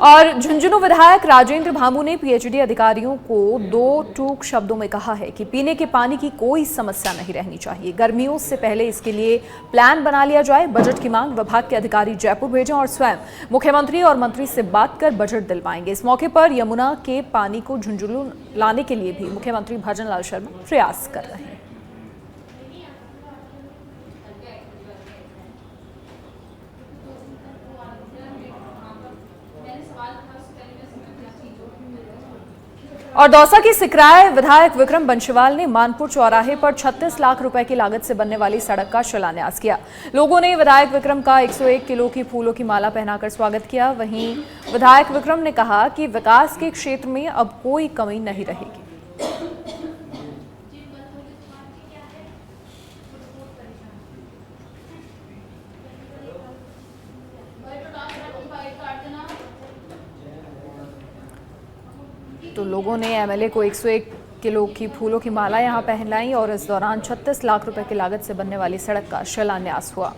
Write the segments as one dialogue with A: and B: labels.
A: और झुंझुनू विधायक राजेंद्र भामू ने पीएचडी अधिकारियों को 2 टूक शब्दों में कहा है कि पीने के पानी की कोई समस्या नहीं रहनी चाहिए। गर्मियों से पहले इसके लिए प्लान बना लिया जाए। बजट की मांग विभाग के अधिकारी जयपुर भेजें और स्वयं मुख्यमंत्री और मंत्री से बात कर बजट दिलवाएंगे। इस मौके पर यमुना के पानी को झुंझुनू लाने के लिए भी मुख्यमंत्री भजनलाल शर्मा प्रयास कर रहे हैं। और दौसा की सिकराय विधायक विक्रम बंशीवाल ने मानपुर चौराहे पर 36 लाख रुपए की लागत से बनने वाली सड़क का शिलान्यास किया। लोगों ने विधायक विक्रम का 101 किलो की फूलों की माला पहनाकर स्वागत किया। वहीं विधायक विक्रम ने कहा कि विकास के क्षेत्र में अब कोई कमी नहीं रहेगी। तो लोगों ने एमएलए को 101 किलो की फूलों की माला यहां पहनाई और इस दौरान 36 लाख रुपए की लागत से बनने वाली सड़क का शिलान्यास हुआ।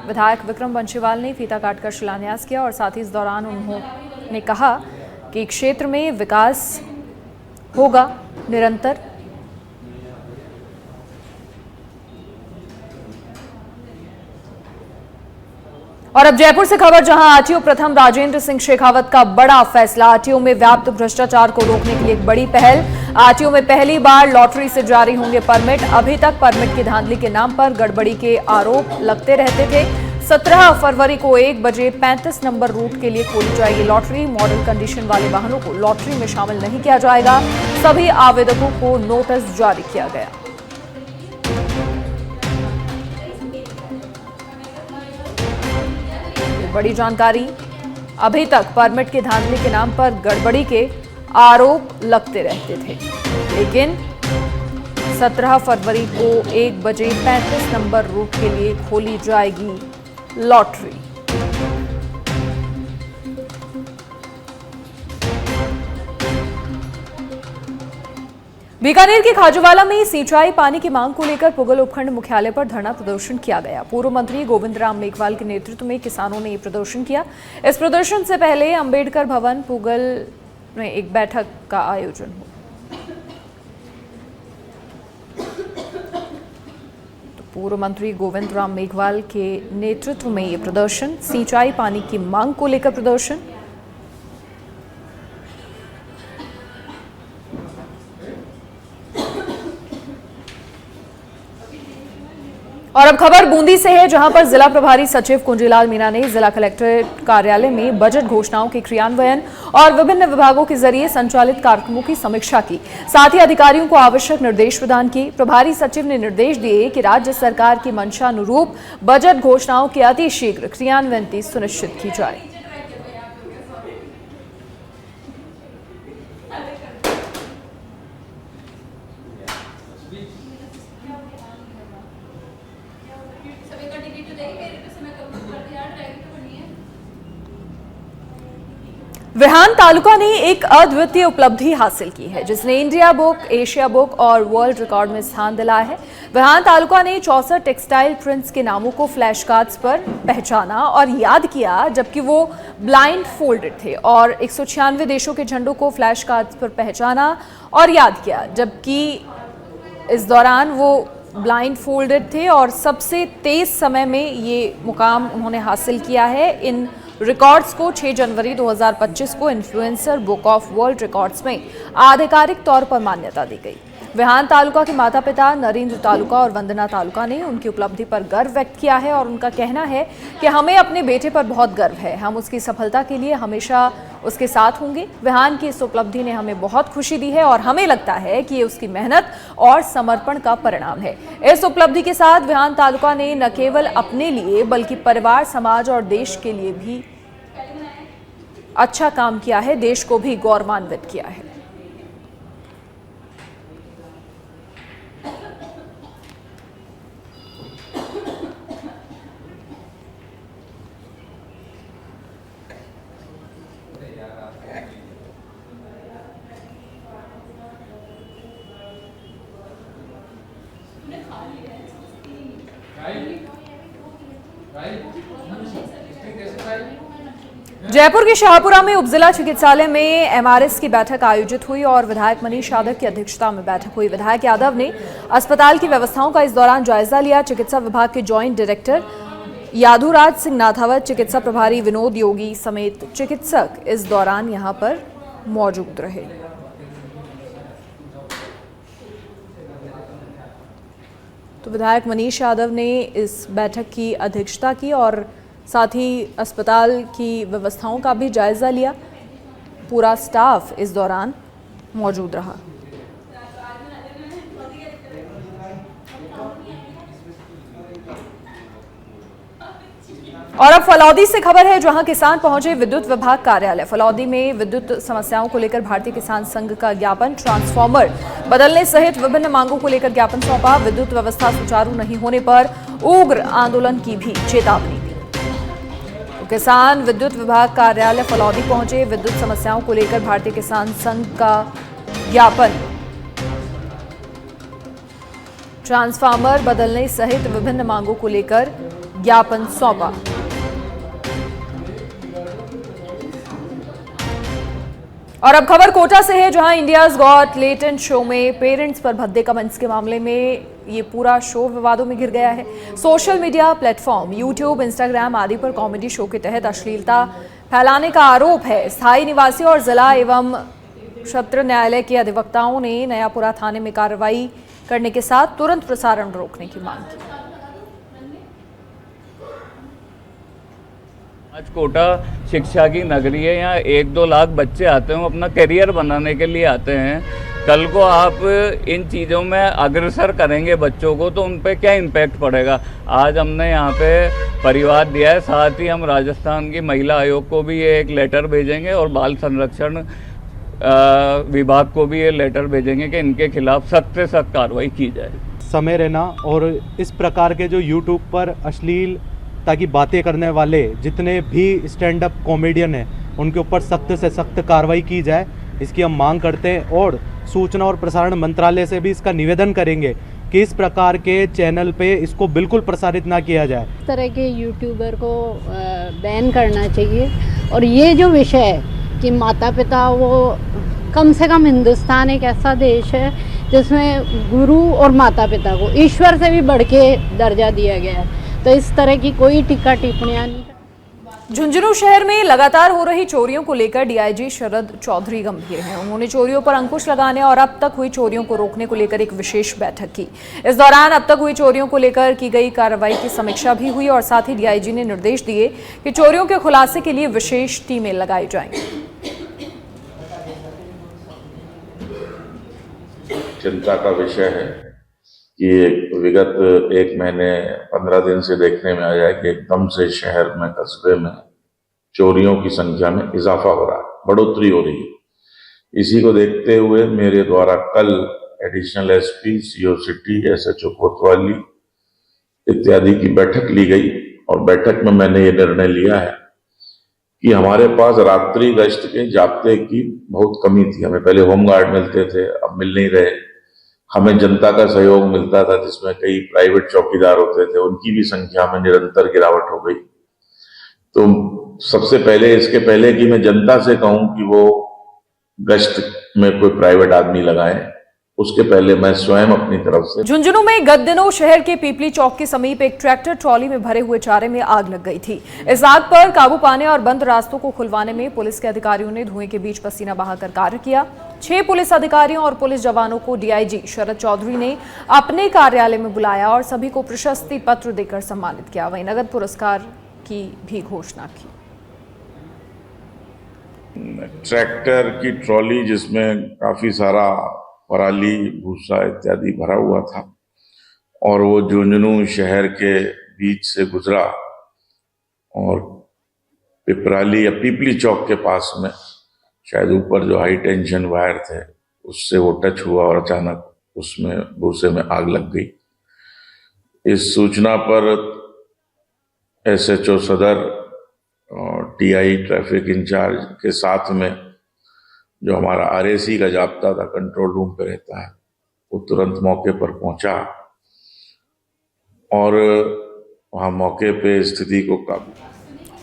A: विधायक विक्रम बंशीवाल ने फीता काटकर शिलान्यास किया और साथ ही इस दौरान उन्होंने कहा कि क्षेत्र में विकास होगा निरंतर। और अब जयपुर से खबर, जहां आरटीओ प्रथम राजेंद्र सिंह शेखावत का बड़ा फैसला। आरटीओ में व्याप्त भ्रष्टाचार को रोकने के लिए एक बड़ी पहल। आरटीओ में पहली बार लॉटरी से जारी होंगे परमिट। अभी तक परमिट की धांधली के नाम पर गड़बड़ी के आरोप लगते रहते थे। 17 फरवरी को 1 बजे 35 नंबर रूट के लिए खोली जाएगी लॉटरी। मॉडल कंडीशन वाले वाहनों को लॉटरी में शामिल नहीं किया जाएगा। सभी आवेदकों को नोटिस जारी किया गया। बड़ी जानकारी, अभी तक परमिट की धांधली के नाम पर गड़बड़ी के आरोप लगते रहते थे, लेकिन 17 फरवरी को 1 बजे 35 नंबर रूट के लिए खोली जाएगी लॉटरी। बीकानेर के खाजूवाला में सिंचाई पानी की मांग को लेकर पुगल उपखंड मुख्यालय पर धरना प्रदर्शन किया गया। पूर्व मंत्री गोविंद राम मेघवाल के नेतृत्व में किसानों ने प्रदर्शन किया। इस प्रदर्शन से पहले अंबेडकर भवन पुगल में एक बैठक का आयोजन हुआ। तो पूर्व मंत्री गोविंद राम मेघवाल के नेतृत्व में ये प्रदर्शन, सिंचाई पानी की मांग को लेकर प्रदर्शन। और अब खबर बूंदी से है, जहां पर जिला प्रभारी सचिव कुंजीलाल मीणा ने जिला कलेक्ट्रेट कार्यालय में बजट घोषणाओं के क्रियान्वयन और विभिन्न विभागों के जरिए संचालित कार्यक्रमों की समीक्षा की। साथ ही अधिकारियों को आवश्यक निर्देश प्रदान किए। प्रभारी सचिव ने निर्देश दिए कि राज्य सरकार की मंशानुरूप बजट घोषणाओं के अतिशीघ्र क्रियान्वयन सुनिश्चित की जाए। विहान तालुका ने एक अद्वितीय उपलब्धि हासिल की है, जिसने इंडिया बुक, एशिया बुक और वर्ल्ड रिकॉर्ड में स्थान दिलाया है। विहान तालुका ने 64 टेक्सटाइल प्रिंट्स के नामों को फ्लैश कार्ड्स पर पहचाना और याद किया, जबकि वो ब्लाइंड फोल्डेड थे, और 196 देशों के झंडों को फ्लैश कार्ड्स पर पहचाना और याद किया, जबकि इस दौरान वो ब्लाइंड फोल्डेड थे और सबसे तेज समय में ये मुकाम उन्होंने हासिल किया है। इन रिकॉर्ड्स को 6 जनवरी 2025 को influencer book of world records में आधिकारिक तौर पर मान्यता दी गई। विहान तालुका के माता पिता नरेंद्र तालुका और वंदना तालुका ने उनकी उपलब्धि पर गर्व व्यक्त किया है और उनका कहना है कि हमें अपने बेटे पर बहुत गर्व है। हम उसकी सफलता के लिए हमेशा उसके साथ होंगे। विहान की इस उपलब्धि ने हमें बहुत खुशी दी है और हमें लगता है कि ये उसकी मेहनत और समर्पण का परिणाम है। इस उपलब्धि के साथ विहान तालुका ने न केवल अपने लिए बल्कि परिवार, समाज और देश के लिए भी अच्छा काम किया है, देश को भी गौरवान्वित किया है। जयपुर के शाहपुरा में उपजिला चिकित्सालय में एमआरएस की बैठक आयोजित हुई और विधायक मनीष यादव की अध्यक्षता में बैठक हुई। विधायक यादव ने अस्पताल की व्यवस्थाओं का इस दौरान जायजा लिया। चिकित्सा विभाग के जॉइंट डायरेक्टर यादुराज सिंह नाथावत, चिकित्सा प्रभारी विनोद योगी समेत चिकित्सक इस दौरान यहां पर मौजूद रहे। तो विधायक मनीष यादव ने इस बैठक की अध्यक्षता की और साथ ही अस्पताल की व्यवस्थाओं का भी जायजा लिया। पूरा स्टाफ इस दौरान मौजूद रहा। और अब फलौदी से खबर है, जहां किसान पहुंचे विद्युत विभाग कार्यालय। फलौदी में विद्युत समस्याओं को लेकर भारतीय किसान संघ का ज्ञापन, ट्रांसफार्मर बदलने सहित विभिन्न मांगों को लेकर ज्ञापन सौंपा। विद्युत व्यवस्था सुचारू नहीं होने पर उग्र आंदोलन की भी चेतावनी दी। किसान विद्युत विभाग कार्यालय फलौदी पहुंचे। विद्युत समस्याओं को लेकर भारतीय किसान संघ का ज्ञापन, ट्रांसफार्मर बदलने सहित विभिन्न मांगों को लेकर ज्ञापन सौंपा। और अब खबर कोटा से है, जहां इंडियाज गॉट टैलेंट शो में पेरेंट्स पर भद्दे कमेंट्स के मामले में ये पूरा शो विवादों में घिर गया है। Social media platform YouTube, Instagram आदि पर कॉमेडी शो के तहत अश्लीलता फैलाने का आरोप है। स्थायी निवासी और जिला एवं सत्र न्यायालय के अधिवक्ताओं ने नयापुरा थाने में कार्रवाई करने के साथ तुरंत प्रसारण रोकने की मांग की।
B: आज कोटा शिक्षा की नगरी है। यहाँ 1-2 लाख बच्चे आते हैं, अपना करियर बनाने के लिए आते हैं। कल को आप इन चीज़ों में अग्रसर करेंगे बच्चों को तो उन पे क्या इम्पैक्ट पड़ेगा। आज हमने यहाँ पे परिवार दिया है, साथ ही हम राजस्थान की महिला आयोग को भी ये एक लेटर भेजेंगे और बाल संरक्षण विभाग को भी ये लेटर भेजेंगे कि इनके खिलाफ सख्त से सख्त कार्रवाई की जाए।
C: समय रहना और इस प्रकार के जो यूट्यूब पर अश्लील ताकि बातें करने वाले जितने भी स्टैंड अप कॉमेडियन हैं उनके ऊपर सख्त से सख्त कार्रवाई की जाए, इसकी हम मांग करते हैं। और सूचना और प्रसारण मंत्रालय से भी इसका निवेदन करेंगे कि इस प्रकार के चैनल पे इसको बिल्कुल प्रसारित ना किया जाए।
D: इस तरह के यूट्यूबर को बैन करना चाहिए। और ये जो विषय है कि माता पिता, वो कम से कम हिंदुस्तान एक ऐसा देश है जिसमें गुरु और माता पिता को ईश्वर से भी बढ़ के दर्जा दिया गया है, तो इस तरह की कोई टीका टिप्पणियां नहीं।
A: झुंझुनू शहर में लगातार हो रही चोरियों को लेकर डीआईजी शरद चौधरी गंभीर हैं। उन्होंने चोरियों पर अंकुश लगाने और अब तक हुई चोरियों को रोकने को लेकर एक विशेष बैठक की। इस दौरान अब तक हुई चोरियों को लेकर की गई कार्रवाई की समीक्षा भी हुई और साथ ही डीआईजी ने निर्देश दिए कि चोरियों के खुलासे के लिए विशेष टीमें लगाई जाएंगी।
E: चिंता का विषय है कि विगत 1 महीने 15 दिन से देखने में आया है कि एकदम से शहर में, कस्बे में चोरियों की संख्या में इजाफा हो रहा है, बढ़ोतरी हो रही है। इसी को देखते हुए मेरे द्वारा कल additional SP, CO city, SHO कोतवाली इत्यादि की बैठक ली गई और बैठक में मैंने ये निर्णय लिया है कि हमारे पास रात्रि गश्त के जाब्ते की बहुत कमी थी। हमें पहले होमगार्ड मिलते थे, अब मिल नहीं रहे। हमें जनता का सहयोग मिलता था जिसमें कई प्राइवेट चौकीदार होते थे, उनकी भी संख्या में निरंतर गिरावट हो गई। तो सबसे पहले, इसके पहले कि मैं जनता से कहूं कि वो गश्त में कोई प्राइवेट आदमी लगाएं, उसके पहले मैं स्वयं अपनी तरफ से।
A: झुंझुनू में गत दिनों शहर के पीपली चौक के समीप एक ट्रैक्टर ट्रॉली में भरे हुए चारे में आग लग गई थी। इस आग पर काबू पाने और बंद रास्तों को खुलवाने में पुलिस के अधिकारियों ने धुएं के बीच पसीना बहाकर कार्य किया। 6 पुलिस अधिकारियों और पुलिस जवानों को डीआईजी शरद चौधरी ने अपने कार्यालय में बुलाया और सभी को प्रशस्ति पत्र देकर सम्मानित किया। वहीं नगद पुरस्कार की भी घोषणा की।
E: ट्रैक्टर की ट्रॉली जिसमें काफी सारा पराली, भूसा इत्यादि भरा हुआ था और वो झुंझुनू शहर के बीच से गुजरा और पिपराली या पीपली चौक के पास में शायद ऊपर जो हाई टेंशन वायर थे उससे वो टच हुआ और अचानक उसमें भूसे में आग लग गई। इस सूचना पर एसएचओ सदर और टीआई ट्रैफिक इंचार्ज के साथ में जो हमारा आरएसी का जाब्ता था, कंट्रोल रूम पे रहता है, वो तुरंत मौके पर पहुंचा और वहां मौके पे स्थिति को काबू।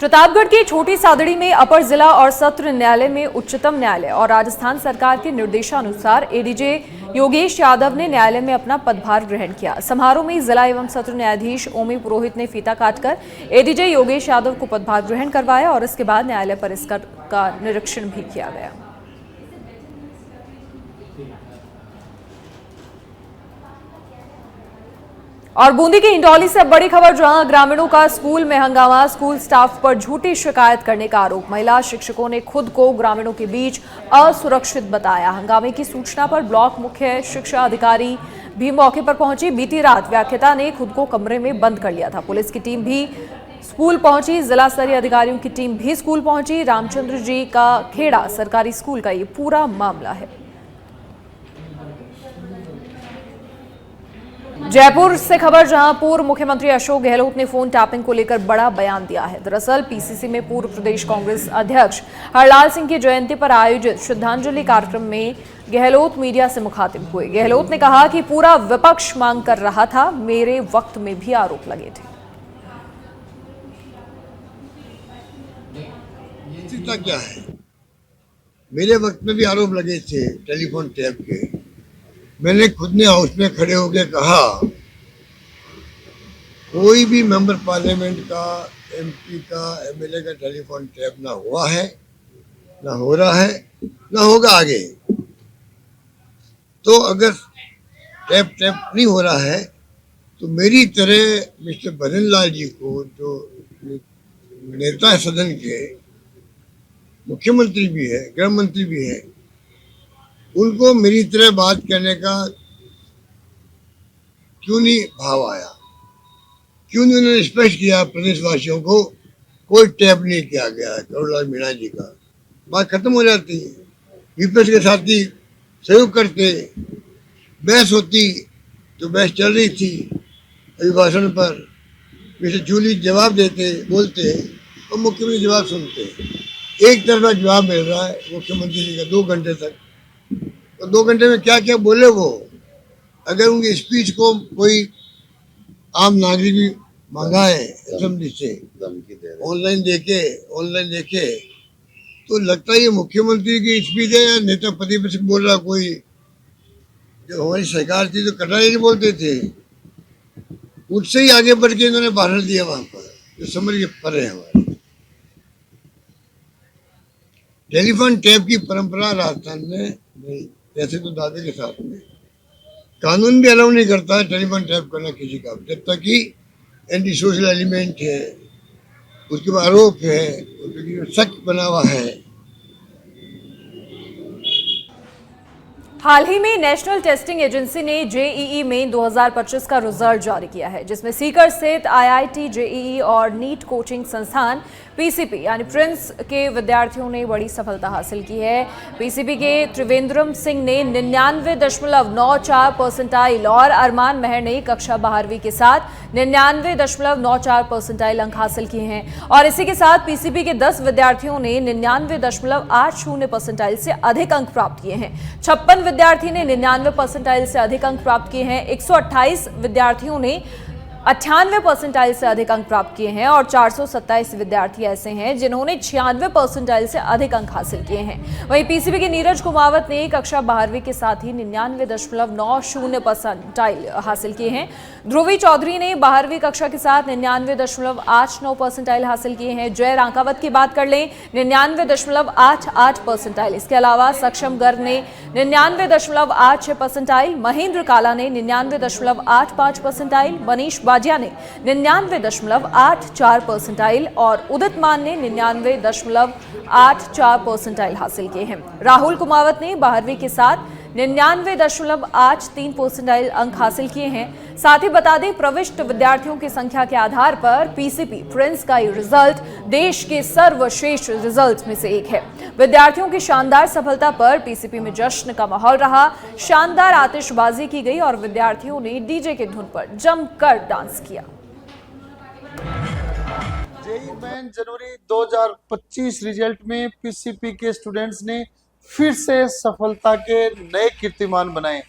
A: प्रतापगढ़ की छोटी सादड़ी में अपर जिला और सत्र न्यायालय में उच्चतम न्यायालय और राजस्थान सरकार के निर्देशानुसार एडीजे योगेश यादव ने न्यायालय में अपना पदभार ग्रहण किया। समारोह में जिला एवं सत्र न्यायाधीश ओमी पुरोहित ने फीता काटकर एडीजे योगेश यादव को पदभार ग्रहण करवाया और इसके बाद न्यायालय परिसर का निरीक्षण भी किया गया। और बूंदी के इंडौली से अब बड़ी खबर, जहां ग्रामीणों का स्कूल में हंगामा, स्कूल स्टाफ पर झूठी शिकायत करने का आरोप। महिला शिक्षकों ने खुद को ग्रामीणों के बीच असुरक्षित बताया। हंगामे की सूचना पर ब्लॉक मुख्य शिक्षा अधिकारी भी मौके पर पहुंची। बीती रात व्याख्याता ने खुद को कमरे में बंद कर लिया था। पुलिस की टीम भी स्कूल पहुंची, जिला स्तरीय अधिकारियों की टीम भी स्कूल पहुंची। रामचंद्र जी का खेड़ा सरकारी स्कूल का ये पूरा मामला है। जयपुर से खबर, जहां पूर्व मुख्यमंत्री अशोक गहलोत ने फोन टैपिंग को लेकर बड़ा बयान दिया है। दरअसल पीसीसी में पूर्व प्रदेश कांग्रेस अध्यक्ष हरलाल सिंह की जयंती पर आयोजित श्रद्धांजलि कार्यक्रम में गहलोत मीडिया से मुखातिब हुए। गहलोत ने कहा कि पूरा विपक्ष मांग कर रहा था, मेरे वक्त में भी आरोप लगे थे।
F: क्या है, मेरे वक्त में भी आरोप लगे थे टेलीफोन टैप के। मैंने खुद ने हाउस में खड़े होकर कहा, कोई भी मेंबर पार्लियामेंट का, एमपी का, एमएलए का टेलीफोन टैप ना हुआ है, ना हो रहा है, ना होगा आगे। तो अगर टैप नहीं हो रहा है तो मेरी तरह मिस्टर भजन लाल जी को, जो नेता है सदन के, मुख्यमंत्री भी है, गृह मंत्री भी है, उनको मेरी तरह बात करने का क्यों नहीं भाव आया? क्यों नहीं उन्होंने स्पष्ट किया प्रदेशवासियों को कोई टैप नहीं किया गया है? करुणलाल मीणा जी का बात खत्म हो जाती है। विपक्ष के साथी सहयोग करते, बहस होती तो बहस चल रही थी, अभिभाषण पर मिस्टर जूली जवाब देते, बोलते और मुख्यमंत्री जवाब सुनते। एक तरफा जवाब मिल रहा है मुख्यमंत्री जी का 2 घंटे तक। तो 2 घंटे में क्या क्या बोले वो? अगर उनकी स्पीच को कोई आम नागरिक भी मंगाए असेंबली से, ऑनलाइन देखे तो लगता है ये मुख्यमंत्री की स्पीच है या नेता प्रतिपक्ष बोल रहा कोई। जो हमारी सरकार थी तो कटारी जी बोलते थे, उससे ही आगे बढ़ के इन्होंने भाषण दिया वहां पर, जो समझ के पर है। हमारे टेलीफोन टैप की परंपरा राजस्थान में नहीं, जैसे तो दादे के साथ में कानून भी अलाउ नहीं करता है टेलीफोन टैप करना किसी का, जब तक कि एंटी सोशल एलिमेंट है, उसके बाद आरोप है, उसके शक बना हुआ है।
A: हाल ही में नेशनल टेस्टिंग एजेंसी ने जेईई मेन 2025 का रिजल्ट जारी किया है, जिसमें सीकर स्थित आईआईटी जेईई और नीट कोचिंग संस्थान पीसीपी यानी प्रिंस के विद्यार्थियों ने बड़ी सफलता हासिल की है। पीसीपी के त्रिवेंद्रम सिंह ने 99.94 परसेंटाइल और अरमान मेहर ने कक्षा 12वीं के साथ 99.94 परसेंटाइल अंक हासिल किए हैं। और इसी के साथ पीसीपी के 10 विद्यार्थियों ने 99.80 परसेंटाइल से अधिक अंक प्राप्त किए हैं। 56 विद्यार्थी ने 99 परसेंटाइल से अधिक अंक प्राप्त किए हैं। 128 विद्यार्थियों ने 98 परसेंटाइल से अधिक अंक प्राप्त किए हैं और 427 विद्यार्थी ऐसे हैं जिन्होंने 96 परसेंटाइल से अधिक अंक हासिल किए हैं। वहीं पीसीबी के नीरज कुमावत ने कक्षा 12वीं के साथ ही 99.90 परसेंटाइल हासिल किए हैं। ध्रुवी चौधरी ने 12वीं कक्षा के साथ 99.89 परसेंटाइल हासिल किए हैं। जय रांकावत की बात कर लें, 99.88 परसेंटाइल। इसके अलावा सक्षम गर्ग ने 99.86 परसेंटाइल, महेंद्र काला ने 99.85 परसेंटाइल, मनीष बाजिया ने 99.84 परसेंटाइल और उदित मान ने 99.84 परसेंटाइल हासिल किए हैं। राहुल कुमावत ने 12वीं के साथ 99.83 परसेंटाइल अंक हासिल किए हैं। साथ ही बता दें, प्रविष्ट विद्यार्थियों की संख्या के आधार पर पीसीपी प्रिंस का ये रिजल्ट देश के सर्वश्रेष्ठ रिजल्ट में से एक है। विद्यार्थियों की शानदार सफलता पर पीसीपी में जश्न का माहौल रहा। शानदार आतिशबाजी की गई और विद्यार्थियों ने डीजे की धुन पर जमकर डांस किया।
G: जेईई मेन जनवरी 2025 रिजल्ट में पीसीपी के स्टूडेंट्स ने फिर से सफलता के नए कीर्तिमान बनाए।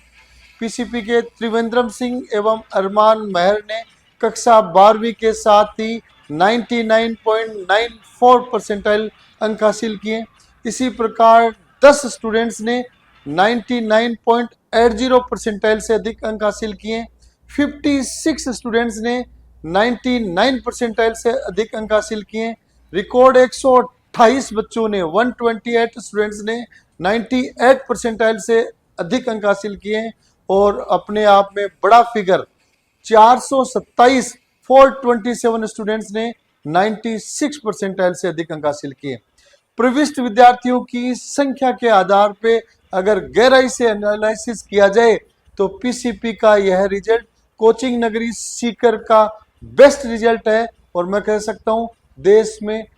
G: पीसीपी के त्रिवेंद्रम सिंह एवं अरमान मेहर ने कक्षा 12वीं के साथ ही 99.94 परसेंटाइल अंक हासिल किए। इसी प्रकार 10 स्टूडेंट्स ने 99.80 परसेंटाइल से अधिक अंक हासिल किए। 56 स्टूडेंट्स ने 99 परसेंटाइल से अधिक अंक हासिल किए। रिकॉर्ड 128 बच्चों ने 128 स्टूडेंट्स ने 98 परसेंटाइल से अधिक अंक हासिल किए। और अपने आप में बड़ा फिगर 427 427 स्टूडेंट्स ने 96 परसेंटाइल से अधिक अंक हासिल किए। प्रविष्ट विद्यार्थियों की संख्या के आधार पे अगर गहराई से एनालिसिस किया जाए तो पीसीपी का यह रिजल्ट कोचिंग नगरी सीकर का बेस्ट रिजल्ट है और मैं कह सकता हूं देश में